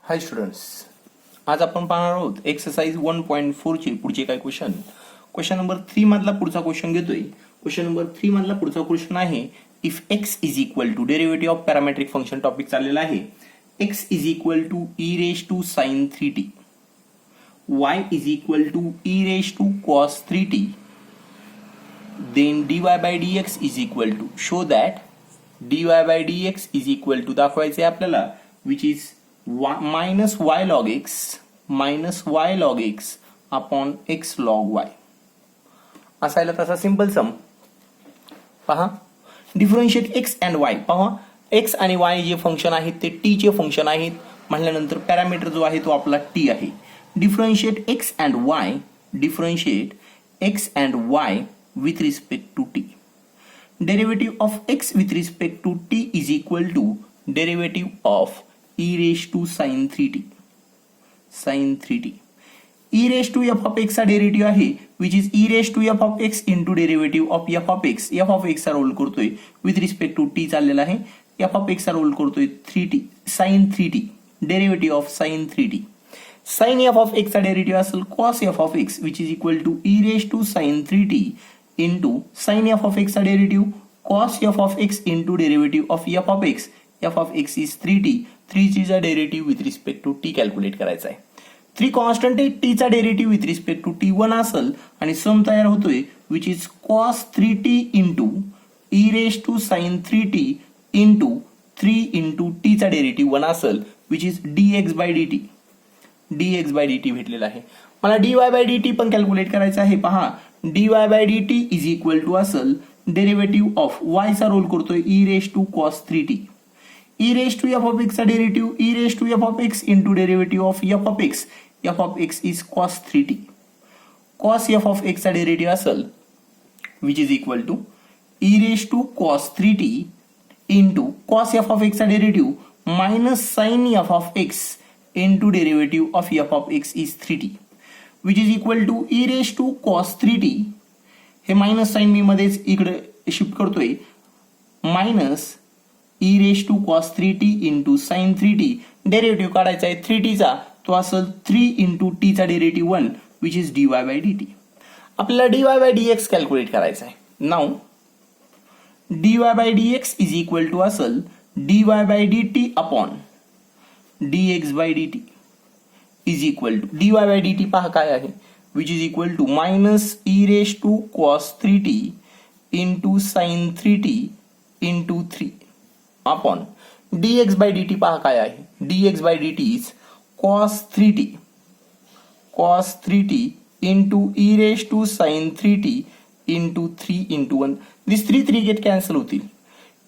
हाय students, आज आपण पाहणार आहोत एक्सरसाइज 1.4 चे पुढचे काय क्वेश्चन नंबर 3 मधला पुढचा क्वेश्चन घेतोय. क्वेश्चन नंबर 3 मधला पुढचा क्वेश्चन आहे if x is equal to derivative of parametric function topic चाललेला आहे. x is equal to e raise to sin 3t, y is equal to e raise to cos 3t, then dy by dx is equal to show that dy by dx is equal to दाखवायचे आपल्याला which is minus y log x upon x log y असायला तसा simple सम. पहा differentiate x and y. पहा x आणि y जे function आहेत ते t चे फंक्शन आहेत म्हटल्यानंतर पॅरामीटर जो आहे तो आपला t आहे. Differentiate x and y with respect to t. Derivative of x with respect to t is equal to derivative of e raised to sin 3t. e raised to f of x चा derivative आहे which is e raised to f of x into derivative of f of x. f of x चा role करतोय with respect to t चाललेला आहे. f of x चा role करतोय 3t sin 3t, derivative of sin 3t. sin f of x चा derivative असेल cos f of x which is equal to e raised to sin 3t into sin f of x चा derivative cos f of x into derivative of f of x. f of x is 3t. 3 चा derivative with respect to t calculate करायचा आहे. 3 constant आहे, t चा derivative with respect to t 1 असेल आणि सम तयार होतोय which is cos 3t into e raise to sin 3t into 3 into t चा डेरिव्हेटिव्ह 1 असेल which is dx by dt भेटलेला आहे. मला dy by dt पण कॅल्क्युलेट करायचं आहे. पहा dy by dt is equal to असेल डेरिव्हेटिव्ह ऑफ y चा रोल करतोय e raise to cos 3t. e raised to f of x चा derivative e raised to f of x into derivative of f of x. f of x is cos 3t. cos f of x चा derivative असेल which is equal to e raised to cos 3t into cos f of x चा derivative minus sin f of x into derivative of f of x is 3t which is equal to e raised to cos 3t. हे minus sign me मध्येच इकडे shift करतोय minus e raised to cos 3t into sin 3t. Derivative काढायचा आहे 3t चा, तो असेल 3 into t चा derivative 1 which is dy by dt. आपल्याला dy by dx कॅल्क्युलेट करायचा आहे. Now dy by dx is equal to असेल dy by dt upon dx by dt is equal to dy by dt पहा काय आहे which is equal to minus e raised to cos 3t into sin 3t into 3 upon dx by dt पहा काय आहे dx by dt is cos 3t into e raised to sin 3t into 3 into 1. This 3 get cancel होतील.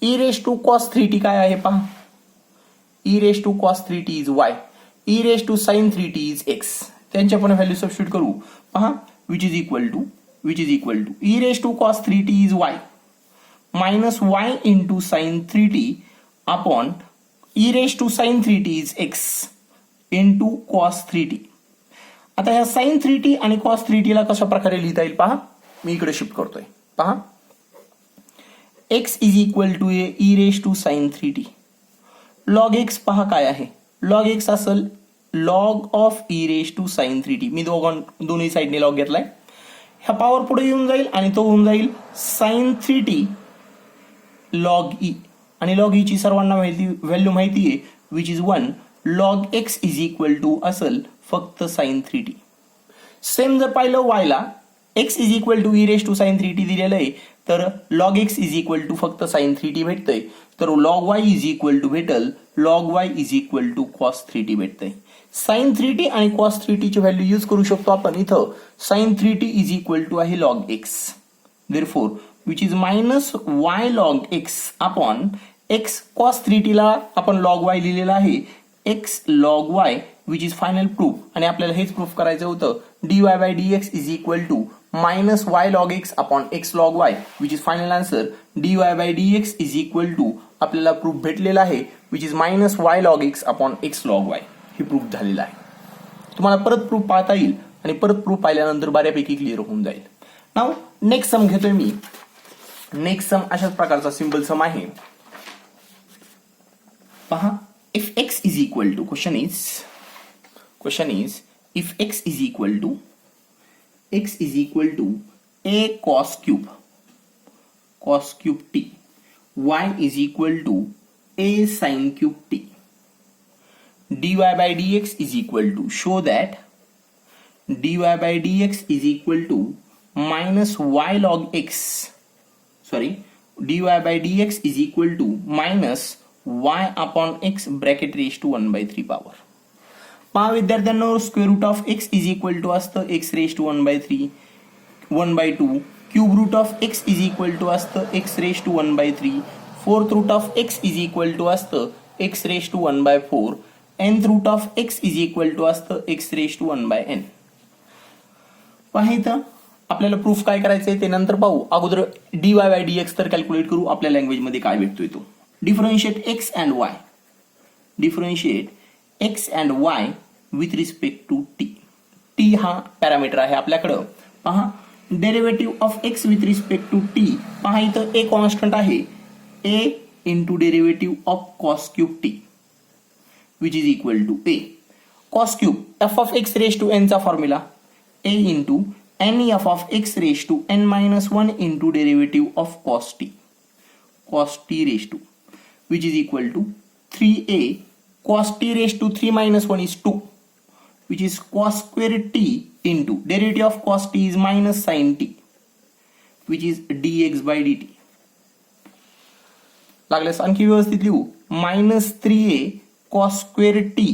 e raised to cos 3t काय आहे पहा e raised to cos 3t is y, e raised to sin 3t is x. त्यांच्या पण value substitute करू. पहा which is equal to e raised to cos 3t is y minus y into sin 3t upon e raised to sin 3t is x into cos 3t. आता ह्या sin 3t आणि cos 3t ला कशा प्रकारे लिहिता येईल पहा, मी इकडे शिफ्ट करतोय. पहा x is equal to e raised to sin 3t. log x पहा काय आहे log x असेल log of e raised to sin 3t. मी दोन्ही साइडने log घेतलाय. ह्या पॉवर पुढे येऊन जाईल आणि तो होऊन जाईल sin 3t log e आणि log e ची सर्वांना व्हॅल्यू माहिती आहे which is 1. log x is equal to असेल फक्त sin 3t. सेम जर पाहिलं y ला x is equal to e raise to sin 3t दिलेलं आहे तर log x is equal to फक्त sin 3t भेटतंय, तर log y is equal to भेटल log y is equal to cos 3t भेटतंय. sin 3t आणि cos 3t ची व्हॅल्यू यूज करू शकतो आपण. इथं sin 3t is equal to आहे log x, therefore which is minus y log x upon x cos 3t ला आपण log y लिहिलेला आहे x log y which is final proof. आणि आपल्याला हेच प्रूफ करायचं होतं dy by dx is equal to minus y log x upon x log y which is final answer. dy by dx is equal to आपल्याला proof भेटलेला आहे which is minus y log x upon x log y. हे proof झालेलं आहे. तुम्हाला परत proof पाहता येईल आणि परत प्रूफ पाहिल्यानंतर बऱ्यापैकी क्लिअर होऊन जाईल. नाउ नेक्स्ट सम घेतोय मी. नेक्स्ट सम अशाच प्रकारचा सिंपल सम आहे. पहा if x is equal to, question is if x is equal to a cos cube t, y is equal to a sin cube t, dy by dx is equal to, show that dy by dx is equal to minus y log x, dy by dx is equal to minus y upon x bracket raised to 1/3 power. पहा विद्यार्थ्यांनो, square root of x is equal to असतं x raise to 1/3 1/2, cube root of x is equal to असतं x raise to 1/3, fourth root of x is equal to असतं x raise to 1/4, nth root of x is equal to असतं x raise to 1/n. पहा इथं आपल्याला proof काय करायचंय ते नंतर पाहू. अगोदर dy बाय dx तर कॅल्क्युलेट करू. आपल्या लँग्वेज मध्ये काय भेटतोय तो, differentiate x and y with respect to t. T हा पॅरामीटर आहे आपल्याकडं. पहा derivative of x with respect to t. पहा इथं ए कॉन्स्टंट आहे, a into derivative of cos cube t which is equal to a cos cube f of x raise to n चा formula a into n f of x raise to n minus 1 into derivative of cos t raise to which is equal to 3a cos t raised to 3 minus 1 is 2, which is cos square t into derivative of cos t is minus sin t, which is dx by dt. लागल्यास आणखी व्यवस्थित लिहू, minus 3a cos square t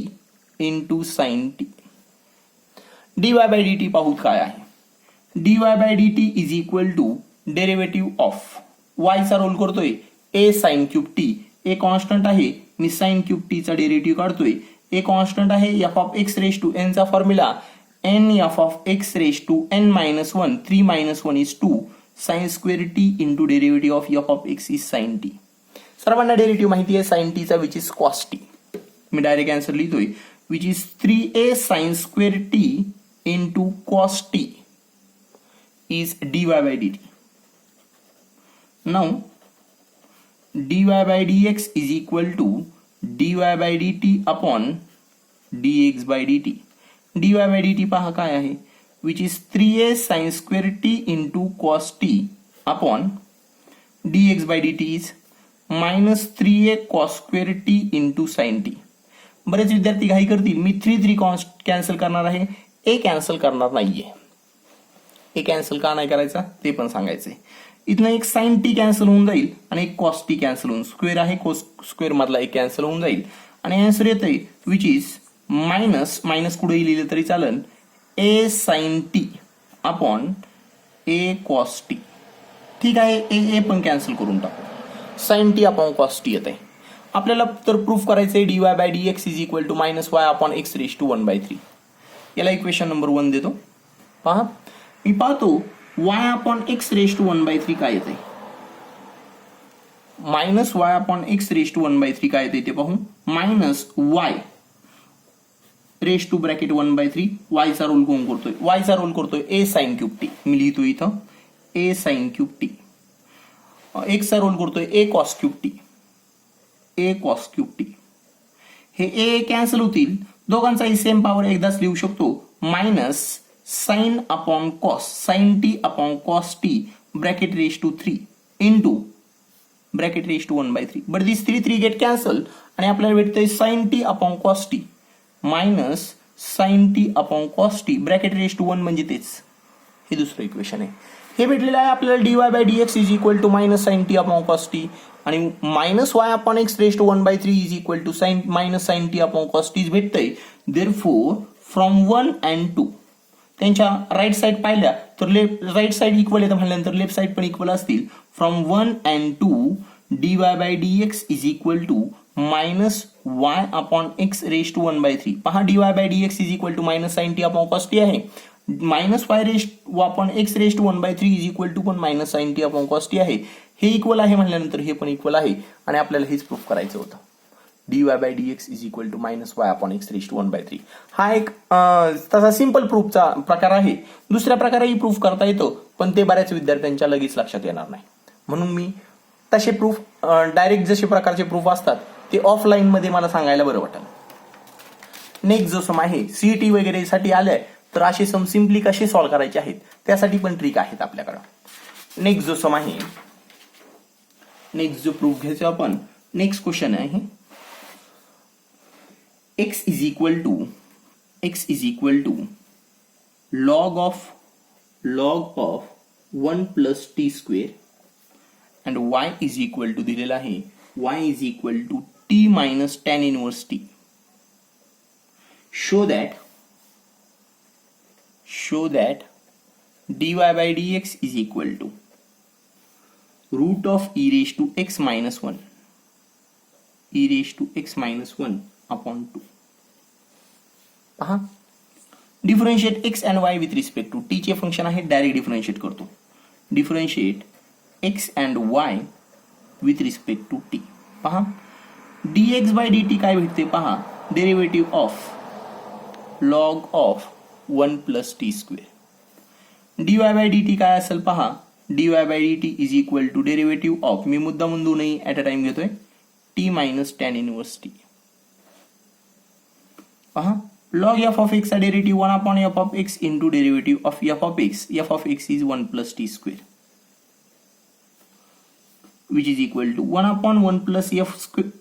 into sin t. dy by dt पाहूत काय आहे. dy by dt is equal to derivative of y चा role करतोय a sin cube t. A constant आहे, मी साइन क्यूब टी चा डेरिव्हेटिव्ह काढतोय. A constant आहे, f of x raise to n चा formula n f of x raise to n minus 1, 3 minus 1 is 2, sine square t into derivative of f of x is sine t. सर्वांना derivative माहिती आहे sine t चा, which is cos t. मी direct answer लिहितोय, which is 3a sign square t into cos T is dy by dt. Now dy by dx is equal to dy by dt upon dx by dt. dy by dt पहा काय आहे, which is 3a sin square t into cos t upon dx by dt is minus 3a cos square t into sin t. बरेच विद्यार्थी घाई करतील, मी 3 cancel करणार आहे, a cancel करणार नाहीये. a कॅन्सल का नाही करायचा ते पण सांगायचंय. इथनं एक साइन टी कॅन्सल होऊन जाईल आणि एक कॉस टी कॅन्सल होऊन, स्क्वेअर आहे, कोस स्क्वेअर मधला एक कॅन्सल होऊन जाईल आणि आन्सर येतंय विच इज मायनस कुठेही लिहिलं तरी चालेल, a sine t upon a cos t. ठीक आहे, ए पण कॅन्सल करून टाकू, sine t upon cos t येत आहे. आपल्याला तर प्रूफ करायचंय dy by dx is equal to minus y upon x raise to 1/3. याला इक्वेशन नंबर 1 देतो. पहा मी पाहतो y upon x raise to 1/3 काय येते, minus y upon x raise to 1/3 काय येते ते पाहू. Minus y raise to bracket 1/3, y चा रोल कोण करतोय, y चा रोल करतोय a साइन क्यूब t. मी लिहितो इथं a sine cube t. x चा रोल करतोय a cos क्यूब t. हे a कॅन्सल होतील, दोघांचाही सेम पॉवर एकदाच लिहू शकतो. Minus sin upon cos, sin t upon cos t bracket raised to 3 into bracket raised to 1/3. But these 3 get cancel आणि आपल्याला भेटतंय sin t upon cos t minus sin t upon cos t bracket raised to 1 म्हणजे तेच. हे दुसरं equation आहे. हे भेटलेलं आहे आपल्याला dy by dx is equal to minus sin t upon cos t आणि minus y upon x raised to 1/3 is equal to minus sin t upon cos t भेटतंय. Therefore from 1 and 2 त्यांच्या right side पाहिल्या तर right side equal येतं म्हटल्यानंतर left side पण equal असतील. From 1 and 2 dy by dx is equal to minus y upon x raised to 1/3. पहा dy by dx is equal to minus sin t upon cos t आहे, minus y raised upon x raised to 1/3 is equal to पण minus sin t upon cos t आहे. हे equal आहे म्हटल्यानंतर हे पण equal आहे आणि आपल्याला हेच प्रूफ करायचं होतं. dy by dx is equal to minus y upon x raised to 1/3. हा एक तसा सिंपल प्रूफचा प्रकार आहे. दुसऱ्या प्रकारेही प्रूफ करता येतो पण ते बऱ्याच विद्यार्थ्यांच्या लगेच लक्षात येणार नाही, म्हणून मी तसे प्रूफ डायरेक्ट जसे प्रकारचे प्रूफ असतात ते ऑफलाईन मध्ये मला सांगायला बरं वाटेल. नेक्स्ट जो सम आहे सीईटी वगैरे साठी आलाय तर असे सम सिम्पली कसे सॉल्व्ह करायचे आहेत त्यासाठी पण ट्रिक आहेत आपल्याकडे. नेक्स्ट जो सम आहे, नेक्स्ट जो प्रूफ घ्यायचो आपण, नेक्स्ट क्वेश्चन आहे x is equal to log of 1 plus t square and y is equal to दिलेला आहे y is equal to t minus tan inverse t. Show that dy by dx is equal to root of e raised to x minus 1 upon 2. पहा, differentiate x and y with respect to t चे function आहे, direct differentiate करतो. Differentiate x and y with respect to t. पहा, dx by dt काय भेटते पहा, derivative of log of 1 plus t square. dy by dt काय असेल पहा, dy by dt is equal to derivative of, मी मुद्दाम दोनही ऍट अ टाइम घेतोय, t minus tan inverse t. पहा, log f of x चा derivative 1 upon f of x into derivative of f of x. f of x is 1 plus t square, which is equal to 1 upon 1 plus f square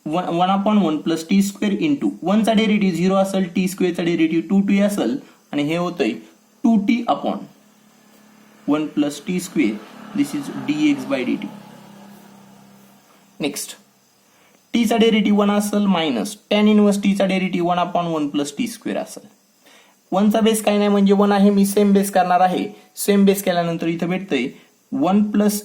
1 upon 1 plus t square into 1 चा derivative 0 असेल, t square चा derivative 2t असेल आणि हे होतंय 2t upon 1 plus t square. This is dx by dt. Next, T चा derivative 1 असेल minus tan inverse T चा derivative 1 upon 1 plus t square असेल. 1 चा बेस काही नाही म्हणजे 1 आहे, मी सेम बेस करणार आहे. सेम बेस केल्यानंतर इथं भेटतंय 1 प्लस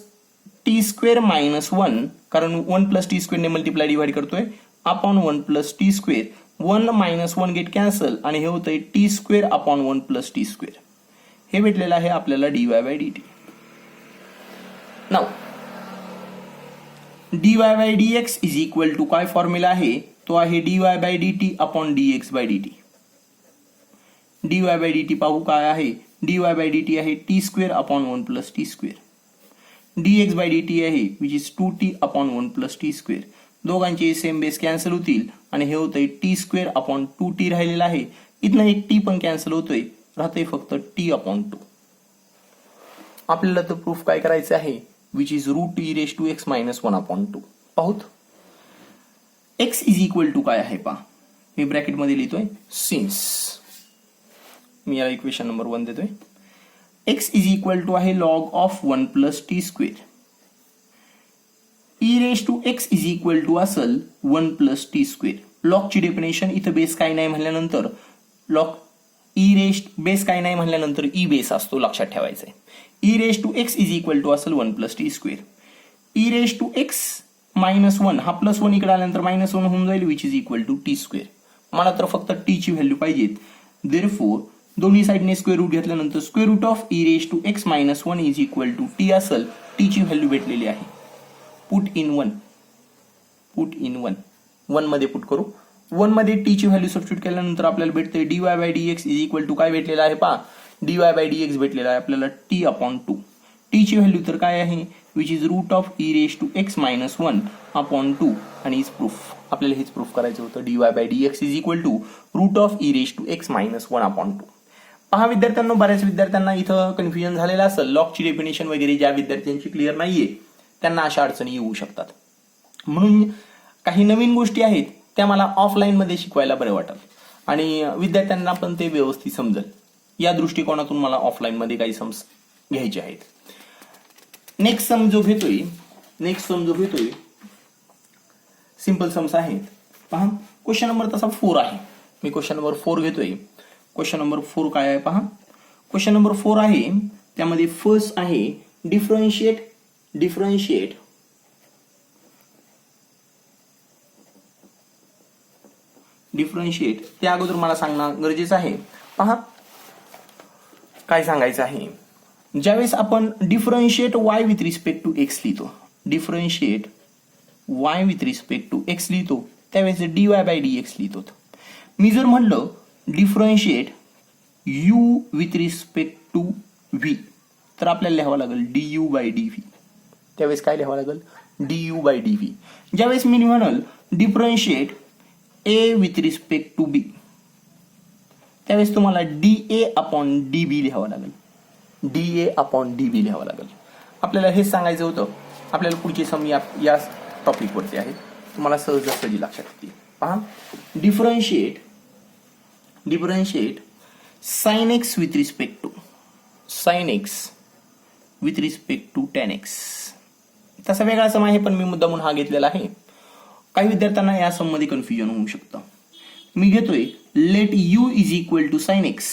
टी स्क्वेअर मायनस 1, कारण 1 प्लस टी स्क्वेअर ने मल्टिप्लाय डिवाइड करतोय, upon 1 plus t square. 1 minus 1 get cancel आणि हे होतंय t square upon 1 plus t square. हे भेटलेलं आहे आपल्याला dy by dt. Now dy by dx is equal to काय फॉर्म्युला आहे, तो आहे dy by dt upon dx by dt. dy by dt पाहू काय आहे, dy बाय dt आहे t square upon 1 plus t square. dx by dt आहे which is 2t upon 1 plus t square. दोघांचे सेम बेस कॅन्सल होतील आणि हे होतंय t स्क्वेअर अपॉन 2t राहिलेला आहे. इथनं एक t पण कॅन्सल होतोय, राहतंय फक्त t अपॉन 2. आपल्याला तो प्रूफ काय करायचं आहे, which is root e raised to x minus 1 upon 2. पाहूत, x is equal to काय आहे पहा, मी ब्रॅकेट मध्ये लिहितोय सिन्स, मी याला इक्वेशन नंबर 1 देतोय. x is equal to आहे log of 1 plus t square. e raised to x is equal to असेल 1 plus t square. log ची डेफिनेशन इथं बेस काय नाही म्हणल्यानंतर log e raised बेस काय नाही म्हणल्यानंतर e बेस असतो, लक्षात ठेवायचंय. e raised to x is equal to असेल 1 plus t square. e raised to x minus 1 हा प्लस 1 इकडे आल्यानंतर मायनस 1 होऊन जाईल, which is equal to T square. मला तर फक्त टी ची व्हॅल्यू पाहिजेत, देअरफॉर दोन्ही साइडने स्क्वेअर रूट घेतल्यानंतर square root of e raised to x minus 1 is equal to T असेल. टी ची व्हॅल्यू भेटलेली आहे, पुट इन 1 1 मध्ये पुट करू. 1 मध्ये टी ची व्हॅल्यू सबस्टिट्यूट केल्यानंतर आपल्याला भेटते dy by dx is equal to काय भेटलेला आहे पहा, dy बाय dx भेटलेला आहे आपल्याला t अपॉन 2. टी ची व्हॅल्यू तर काय आहे, which is root of e raised to x minus 1 upon 2 आणि हीच प्रूफ, आपल्याला हेच प्रूफ करायचं होतं. dy by dx is equal to root of e raised to x minus 1 upon 2. पहा विद्यार्थ्यांना, बऱ्याच विद्यार्थ्यांना इथं कन्फ्युजन झालेलं असेल. लॉगची डेफिनेशन वगैरे ज्या विद्यार्थ्यांची क्लिअर नाहीये त्यांना अशा अडचणी येऊ शकतात. म्हणून काही नवीन गोष्टी आहेत त्या मला ऑफलाईन मध्ये शिकवायला बरं वाटेल आणि विद्यार्थ्यांना पण ते व्यवस्थित समजेल. या दृष्टिकोनातून मला ऑफलाईन मध्ये काही सम्स घ्यायचे आहेत. नेक्स्ट सम जो घेतोय सिंपल सम्स आहेत. पहा, क्वेश्चन नंबर तसा 4 आहे, मी क्वेश्चन नंबर 4 घेतोय. क्वेश्चन नंबर 4 काय आहे पहा, क्वेश्चन नंबर 4 आहे त्यामध्ये फर्स्ट आहे डिफरन्शिएट त्या अगोदर मला सांगणं गरजेचं आहे. पहा काय सांगायचं आहे, ज्यावेळेस आपण differentiate y with respect to x लिहितो, त्यावेळेस dy बाय dx लिहितो. मी जर म्हणलं differentiate u with respect to v तर आपल्याला लिहावं लागेल du बाय dv. त्यावेळेस काय लिहावं लागेल, du बाय dv. ज्यावेळेस मी म्हणाल differentiate a with respect to b, त्यावेळेस तुम्हाला DA अपॉन DB लिहावं लागेल. DA अपॉन DB लिहावं लागेल. आपल्याला हे सांगायचं होतं. आपल्याला पुढची सम या टॉपिकवरती आहे, तुम्हाला सहजासहजी लक्षात येईल. पहा, differentiate sine X with respect to tan x. तसा वेगळा सम आहे, पण मी मुद्दामून हा घेतलेला आहे. काही विद्यार्थ्यांना या सम मध्ये कन्फ्युजन होऊ शकतं. मी घेतोय let u is equal to sine X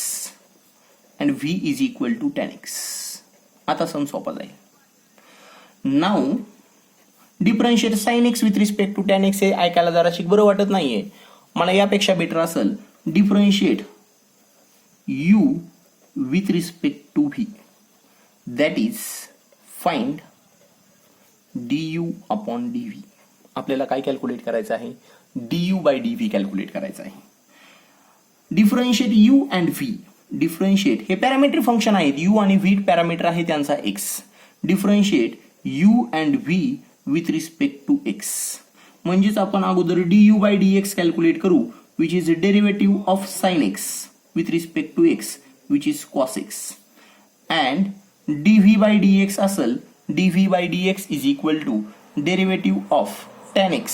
and v is equal to tan x. आता सम सोपा जाईल. Now differentiate sine X with respect to tan x हे ऐकायला जराशी बरं वाटत नाहीये. मला यापेक्षा बेटर असेल differentiate u with respect to v, that is find du upon dv. आपल्याला काय कॅल्क्युलेट करायचं आहे? du बाय dv कॅल्क्युलेट करायचं आहे. Differentiate u and v. Differentiate हे पॅरामीटर फंक्शन आहेत, u आणि v पॅरामीटर आहे त्यांचा x. Differentiate u and v with respect to x. म्हणजेच आपण अगोदर du बाय dx कॅल्क्युलेट करू, which is derivative of sine x with respect to x, which is cos x. And dv by dx असेल dv by dx is equal to derivative of tan x,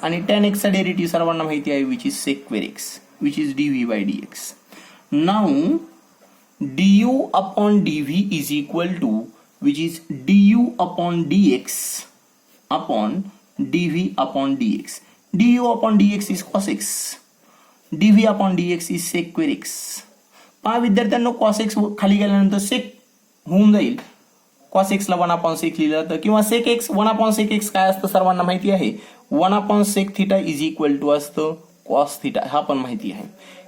आणि tan x चा derivative सर्वांना माहिती आहे, which is sec square x, which is dv by dx. Now du upon dv is equal to which is du upon dx upon dv upon dx. du upon dx is cos x, dv upon dx is sec square x. पहा विद्यार्थ्यांना cos x खाली गेल्यानंतर sec होऊन जाईल. cos x ला 1 upon sec लिहिलं जातं, किंवा sec x 1 upon sec x काय असतं सर्वांना माहिती आहे. 1 upon sec theta is equal to असतं cos थीटा, हा पण माहिती आहे.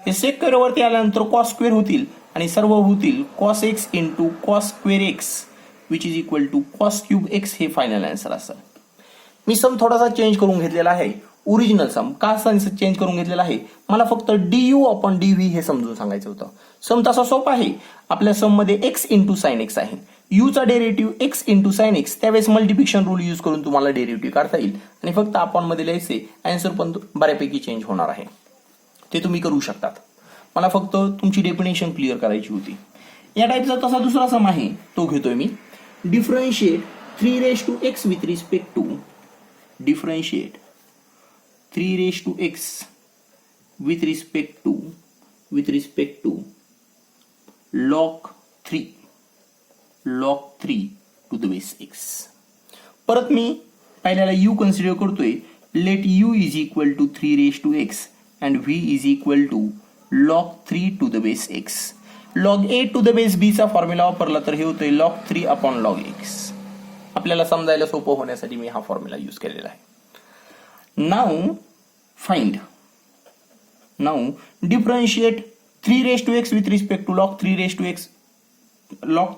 हे sec स्क्वेअर वरती आल्यानंतर cos स्क्वेअर होतील आणि सर्व होतील cos x into cos square x which is equal to cos cube x. हे फायनल आन्सर असेल. मी सम थोडासा चेंज करून घेतलेला आहे. ओरिजिनल सम का चेंज करून घेतलेला आहे, मला फक्त du अपॉन dv हे समजून सांगायचं होतं. सम तसा सोपा आहे. आपल्या सम मध्ये x इंटू साइन x आहे. u चा derivative x into sine x, त्यावेळेस मल्टिप्लिकेशन रूल यूज करून तुम्हाला डेरिव्हेटिव्ह काढता येईल आणि फक्त अपॉन मध्ये लिहायचे. आन्सर पण बऱ्यापैकी चेंज होणार आहे, ते तुम्ही करू शकतात. मला फक्त तुमची डेफिनेशन क्लिअर करायची होती. या टाईपचा तसा दुसरा सम आहे, तो घेतोय मी. Differentiate 3 raise to x with respect to differentiate 3 raise to x with respect to log 3 to the base x. परत मी पहिल्याला u कन्सिडर करतोय. Let u is equal to 3 raise to x and v is equal to log 3 to the base x. log a to the base b चा formula वापरला तर हे होतंय log 3 upon log x. आपल्याला समजायला सोपं होण्यासाठी मी हा फॉर्म्युला यूज केलेला आहे. Now differentiate 3 raise to x with respect to log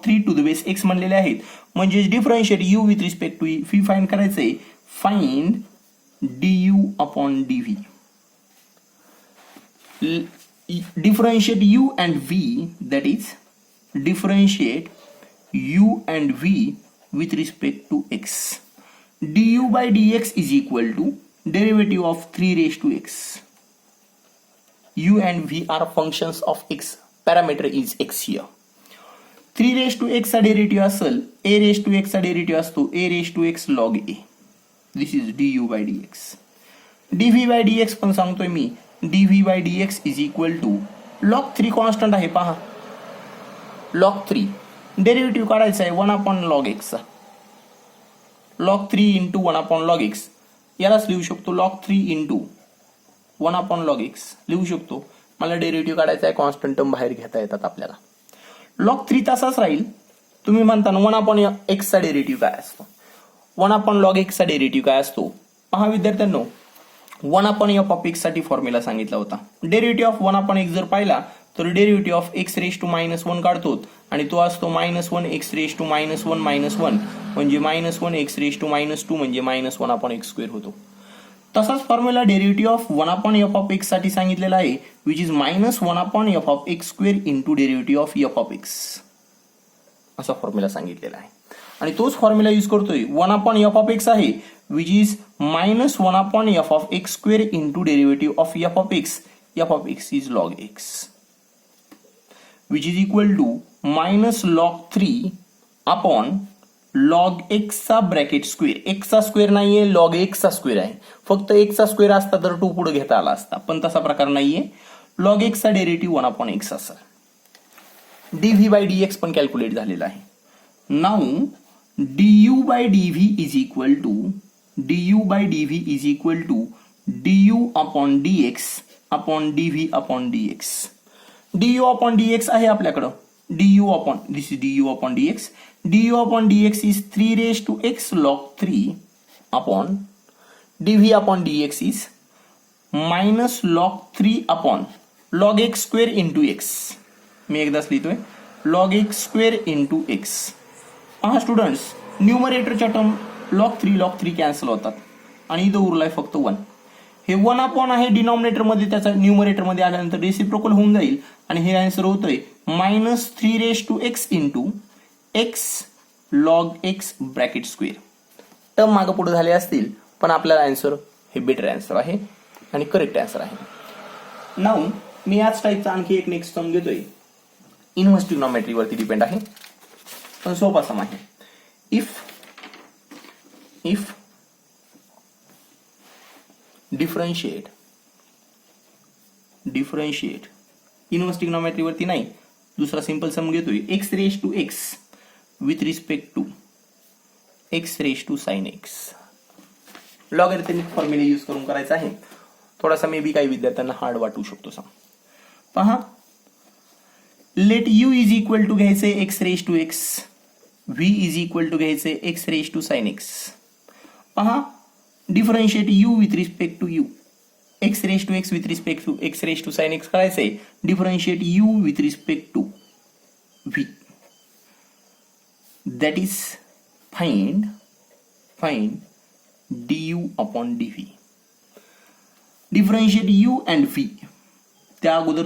3 to the base x म्हणलेले आहेत. म्हणजे differentiate u with respect to v find करायचंय. Find du upon dv. Differentiate u and v, that is differentiate u and v with respect to x. du by dx is equal to derivative of 3 raised to x. u and v are functions of x. Parameter is x here. 3 raised to x चा derivative असेल a raised to x चा derivative असतो a raised to x log a. This is du by dx. dv by dx पण सांगतोय मी. dv by dx is equal to log 3 constant आहे. पहा log 3 derivative काढायचा आहे 1 अपॉन log x चा. log 3 into 1 upon log x यालाच लिहू शकतो. log 3 into 1 upon log x लिहू शकतो. मला डेरिव्हेटिव्ह काढायचा आहे, कॉन्स्टंट टर्म बाहेर घेता येतात आपल्याला. log 3 तसाच राहील. तुम्ही म्हणता 1 अपॉन x चा डेरिव्हेटिव्ह काय असतो, 1 अपॉन log x चा डेरिव्हेटिव्ह काय असतो. पहा विद्यार्थ्यांनो, 1 अपॉन f ऑफ x साठी फॉर्म्युला सांगितला होता. डेरिव्हेटिव्ह ऑफ 1 अपॉन x जर पाहिला तर derivative of x raise to -1 काढतो आणि तो असतो -1 x रेज टू -1 म्हणजे -1 x रेज टू -2 म्हणजे -1 अपॉन x स्क्वेअर होतो. तसाच formula derivative of 1 upon f of x साठी सांगितलेला आहे, which is -1 upon f of x square into derivative of f of x. असा फॉर्म्युला सांगितलेला आहे. आणि तोच फॉर्म्युला यूज करतोय 1/f(x) आहे which is -1/f(x² into derivative of f(x). f(x) is log x which is equal to -log3 upon log x चा bracket square. x चा square नाहीये, log x चा स्क्वेअर आहे. फक्त x चा स्क्वेअर असता तर 2 पुढे घेता आला असता, पण तसा प्रकार नाहीये. log x चा डेरिव्हेटिव्ह 1/x असा. dv/dx पण कॅल्क्युलेट झालेला आहे. Now du/dv is equal to du/dv upon dv upon dx. du upon dx आहे आपल्याकडं. du upon dx is 3x log 3 upon dv upon dx is minus log 3 upon log x square into x. मी एकदाच लिहितोय log x square into x. पहा students, न्यूमरेटरच्या term log 3 cancel होतात आणि इथं उरलाय फक्त 1. हे 1 अपॉन आहे डिनॉमिनेटर मध्ये, त्याचा न्यूमरेटर मध्ये आल्यानंतर रेसिप्रोकल होऊन जाईल आणि हे आन्सर होतोय -3x into x log x bracket square. Term मागे पुढे झाले असतील पण आपल्याला आन्सर हे बेटर आन्सर आहे आणि करेक्ट आन्सर आहे. नाउ मी याच टाईपचा आणखी एक नेक्स्ट सम घेतोय. इनव्हर्स ट्रिग्नोमेट्री वरती डिपेंड आहे पण सोपा सम आहे. इफ डिफरन्शिएट इनव्हर्स ट्रिग्नोमेट्री वरती नाही, दुसरा सिंपल सम घेतोय. x with respect to x raised to sin x. Logarithmic formula use करून करायचा आहे. थोडासा मे बी काही विद्यार्थ्यांना हार्ड वाटू शकतो सम. पहा, let u is equal to घ्यायचे x raised to x, v is equal to घ्यायचे x raised to sin x. पहा, differentiate u with respect to u, x raised to x with respect to x raised to sin x करायचंय. Differentiate u with respect to v, that is find du upon dv. Differentiate u and v. त्या अगोदर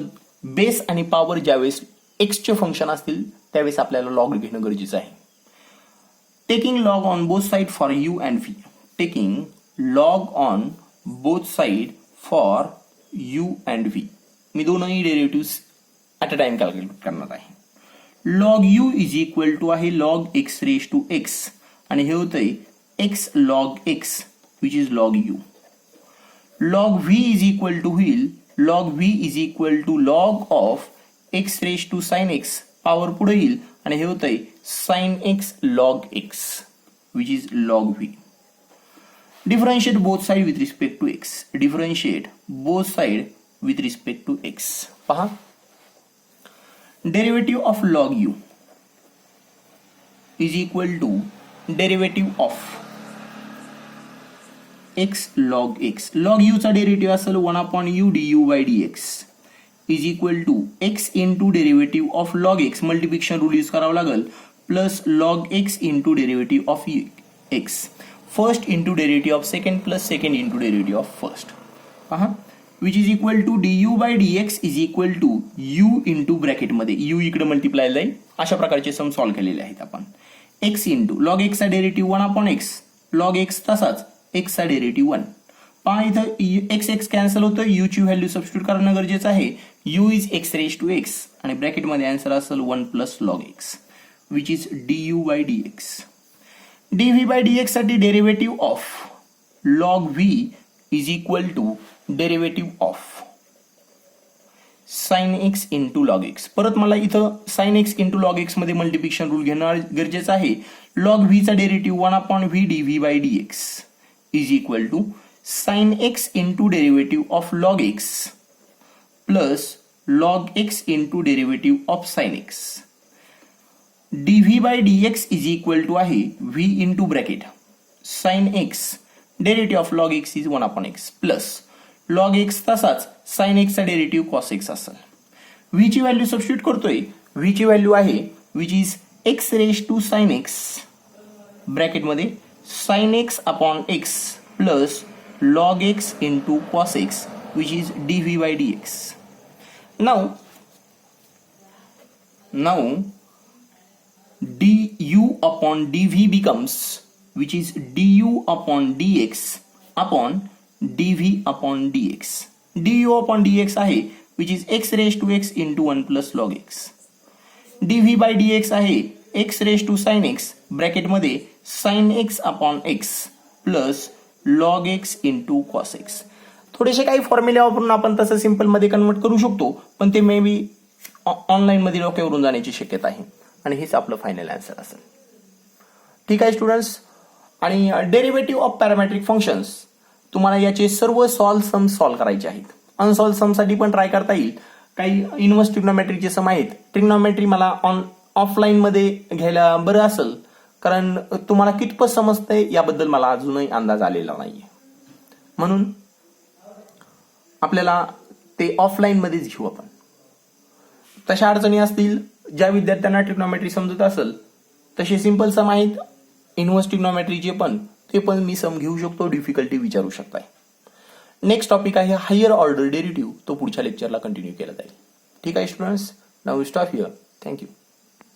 base आणि power ज्यावेळेस x चे function असतील त्यावेळेस आपल्याला log घेणं गरजेचं आहे. Taking log on both side for u and v. Taking log on both side for u and v. मी दोनही derivatives at a time calculate करणार आहे. log u is equal to आहे log x raise to x आणि हे होतंय x log x which is log u. log v is equal to होईल log v is equal to log of x raise to sin x, power पुढे येईल आणि हे होतंय sin x log x which is log v. Differentiate both side with respect to x. Differentiate both side with respect to x. पहा, derivative of log u is equal to derivative of x log x. log u चा derivative असेल 1/u du/dx is equal to x into derivative of log x, multiplication rule use करावा लागेल, plus log x into derivative of x, first into derivative of second plus second into derivative of first. पहा, which is equal to du/dx is equal to u into bracket मध्ये u इकडे multiply जाईल. अशा प्रकारचे sum solve केलेले आहेत आपण. x into log x चा डेरिव्हेटिव्ह 1/x, लॉग x तसाच x चा डेरिव्हेटिव्ह 1. पहा, इथं x कॅन्सल होतं, u ची व्हॅल्यू सबस्टिट्यूट करणं गरजेचं आहे. u is x raise to x आणि ब्रॅकेट मध्ये आन्सर असेल 1 plus log x which is du/dx. dv/dx साठी derivative of log v is equal to derivative of sine x into log x. परत मला इथं sine x into log x मध्ये multiplication rule घेणं गरजेचं आहे. लॉग v चा derivative 1/v dv/dx is equal to sine x into derivative of log x plus log x into derivative of sine x. dv/dx is equal to आहे v into bracket sine x derivative of log x is 1/x plus log x तसाच sine x चा derivative cos x असेल. v ची value substitute करतोय. v ची value आहे which is x raise to sine x bracket मध्ये sine x upon x plus log x into cos x which is dv/dx. Now du upon dv becomes, which is du upon dx upon dv upon dx. du upon dx आहे which is x raised to x into 1 plus log x. dv by dx आहे x raised to sin x bracket मध्ये sin x upon x plus log x into cos x. थोडेसे काही फॉर्म्युले वापरून आपण तसं simple मध्ये convert करू शकतो, पण ते मे बी ऑनलाईन मध्ये डोक्यावरून जाण्याची शक्यता आहे आणि हेच आपलं फायनल आन्सर असेल. ठीक आहे स्टुडंट्स. आणि डेरिव्हेटिव्ह ऑफ पॅरामेट्रिक फंक्शन्स तुम्हाला याचे सर्व सम सॉल्व्ह करायचे आहेत. अनसॉल्व्ह समसाठी पण ट्राय करता येईल. काही इन्व्हर्स ट्रिग्नोमेट्रीचे सम आहेत. ट्रिग्नोमेट्री मला ऑफलाईन मध्ये घ्यायला बरं असेल, कारण तुम्हाला कितपत समजतंय याबद्दल मला अजूनही अंदाज आलेला नाहीये. म्हणून आपल्याला ते ऑफलाईन मध्येच घेऊ आपण. तशा अडचणी असतील ज्या विद्यार्थ्यांना ट्रिग्नोमेट्री समजत असेल तसे सिंपल सम आहेत इन्व्हर्स ट्रिग्नोमेट्रीचे पण, ते पण मी सम घेऊ शकतो, डिफिकल्टी विचारू शकताय. नेक्स्ट टॉपिक आहे हायर ऑर्डर डेरिव्हेटिव्ह, तो पुढच्या लेक्चरला कंटिन्यू केला जाईल. ठीक आहे students, now stop here. Thank you.